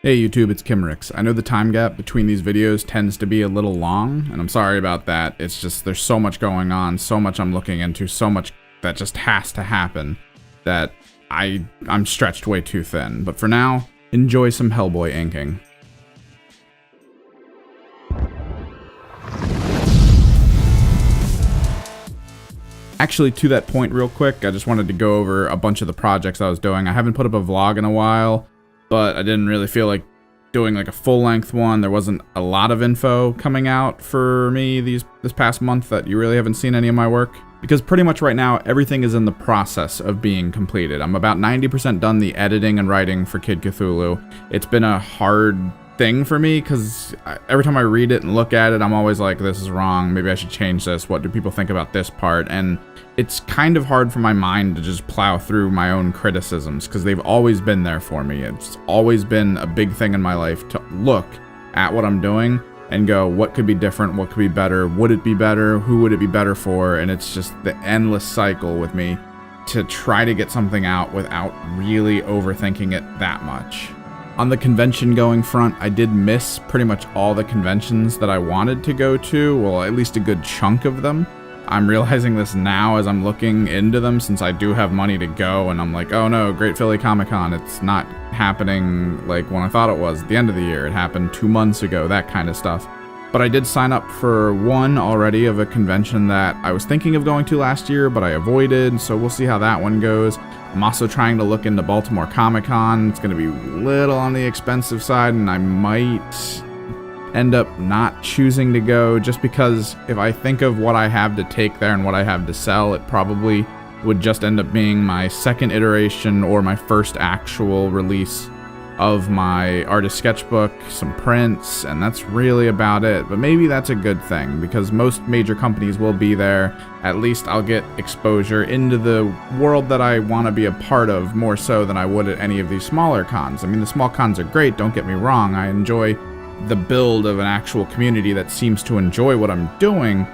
Hey YouTube, it's Kimrix. I know the time gap between these videos tends to be a little long, and I'm sorry about that. It's just there's so much going on, so much I'm looking into, so much that just has to happen that I'm stretched way too thin. But for now, enjoy some Hellboy inking. Actually, to that point real quick, I just wanted to go over a bunch of the projects I was doing. I haven't put up a vlog in a while, but I didn't really feel like doing like a full-length one. There wasn't a lot of info coming out for me this past month that you really haven't seen any of my work. Because pretty much right now, everything is in the process of being completed. I'm about 90% done the editing and writing for Kid Cthulhu. It's been a hard thing for me because every time I read it and look at it, I'm always like, this is wrong, maybe I should change this, what do people think about this part? And it's kind of hard for my mind to just plow through my own criticisms because they've always been there for me. It's always been a big thing in my life to look at what I'm doing and go, what could be different, what could be better, would it be better, who would it be better for? And it's just the endless cycle with me to try to get something out without really overthinking it that much. On the convention going front, I did miss pretty much all the conventions that I wanted to go to, well, at least a good chunk of them. I'm realizing this now as I'm looking into them since I do have money to go, and I'm like, oh no, Great Philly Comic Con, it's not happening like when I thought it was at the end of the year. It happened 2 months ago, that kind of stuff. But I did sign up for one already of a convention that I was thinking of going to last year, but I avoided, so we'll see how that one goes. I'm also trying to look into Baltimore Comic Con. It's going to be a little on the expensive side, and I might end up not choosing to go just because if I think of what I have to take there and what I have to sell, it probably would just end up being my second iteration or my first actual release of my artist sketchbook, some prints, and that's really about it. But maybe that's a good thing because most major companies will be there. At least I'll get exposure into the world that I want to be a part of more so than I would at any of these smaller cons. I mean, the small cons are great, don't get me wrong. I enjoy the build of an actual community that seems to enjoy what I'm doing,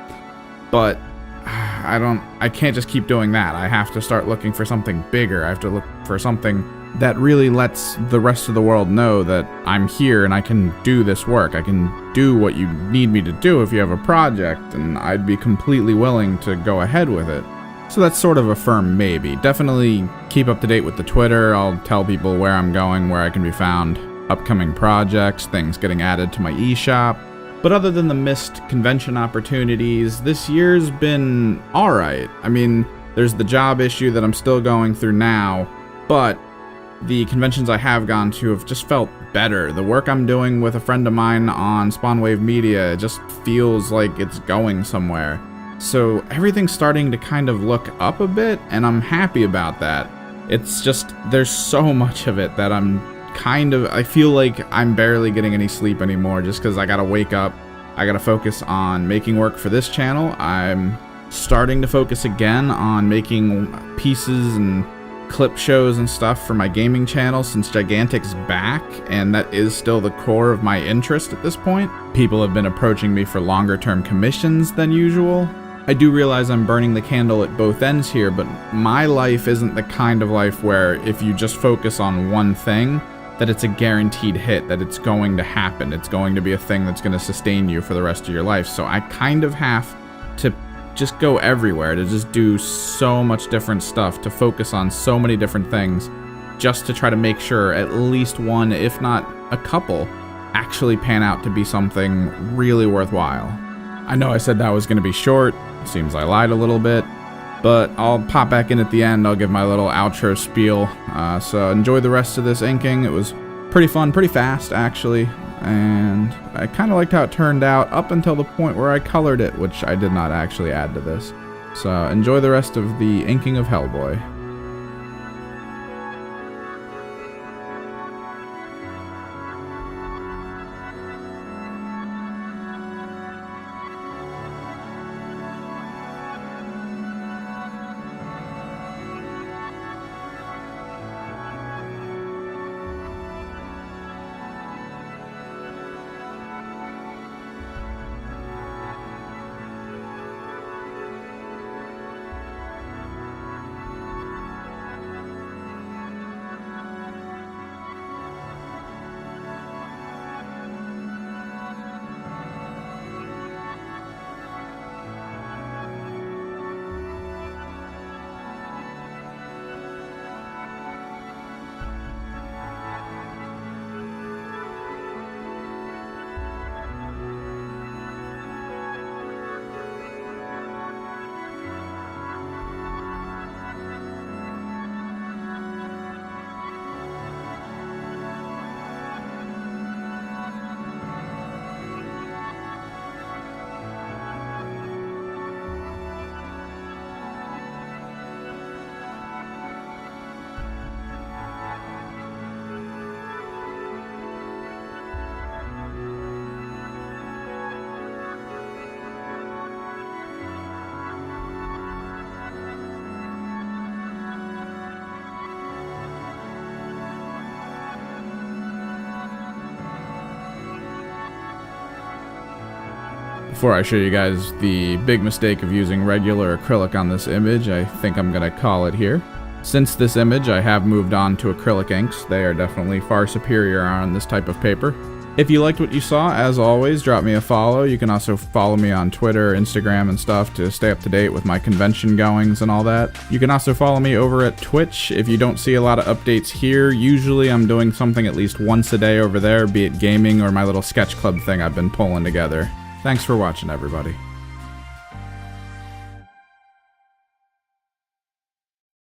but I can't just keep doing that. I have to start looking for something bigger. I have to look for something that really lets the rest of the world know that I'm here and I can do this work. I can do what you need me to do if you have a project, and I'd be completely willing to go ahead with it. So that's sort of a firm maybe. Definitely keep up to date with the Twitter. I'll tell people where I'm going, where I can be found, upcoming projects, things getting added to my eShop. But other than the missed convention opportunities, this year's been alright. I mean, there's the job issue that I'm still going through now, but the conventions I have gone to have just felt better. The work I'm doing with a friend of mine on Spawnwave Media just feels like it's going somewhere. So everything's starting to kind of look up a bit, and I'm happy about that. It's just, there's so much of it that I feel like I'm barely getting any sleep anymore just because I gotta wake up. I gotta focus on making work for this channel. I'm starting to focus again on making pieces and clip shows and stuff for my gaming channel since Gigantic's back, and that is still the core of my interest at this point. People have been approaching me for longer term commissions than usual. I do realize I'm burning the candle at both ends here, but my life isn't the kind of life where if you just focus on one thing, that it's a guaranteed hit, that it's going to happen. It's going to be a thing that's going to sustain you for the rest of your life. So I kind of have to just go everywhere, to just do so much different stuff, to focus on so many different things, just to try to make sure at least one, if not a couple, actually pan out to be something really worthwhile. I know I said that was going to be short. Seems I lied a little bit. But I'll pop back in at the end, I'll give my little outro spiel. So enjoy the rest of this inking. It was pretty fun, pretty fast actually, and I kind of liked how it turned out up until the point where I colored it, which I did not actually add to this. So enjoy the rest of the inking of Hellboy. Before I show you guys the big mistake of using regular acrylic on this image, I think I'm going to call it here. Since this image, I have moved on to acrylic inks. They are definitely far superior on this type of paper. If you liked what you saw, as always, drop me a follow. You can also follow me on Twitter, Instagram, and stuff to stay up to date with my convention goings and all that. You can also follow me over at Twitch. If you don't see a lot of updates here, usually I'm doing something at least once a day over there, be it gaming or my little sketch club thing I've been pulling together. Thanks for watching, everybody.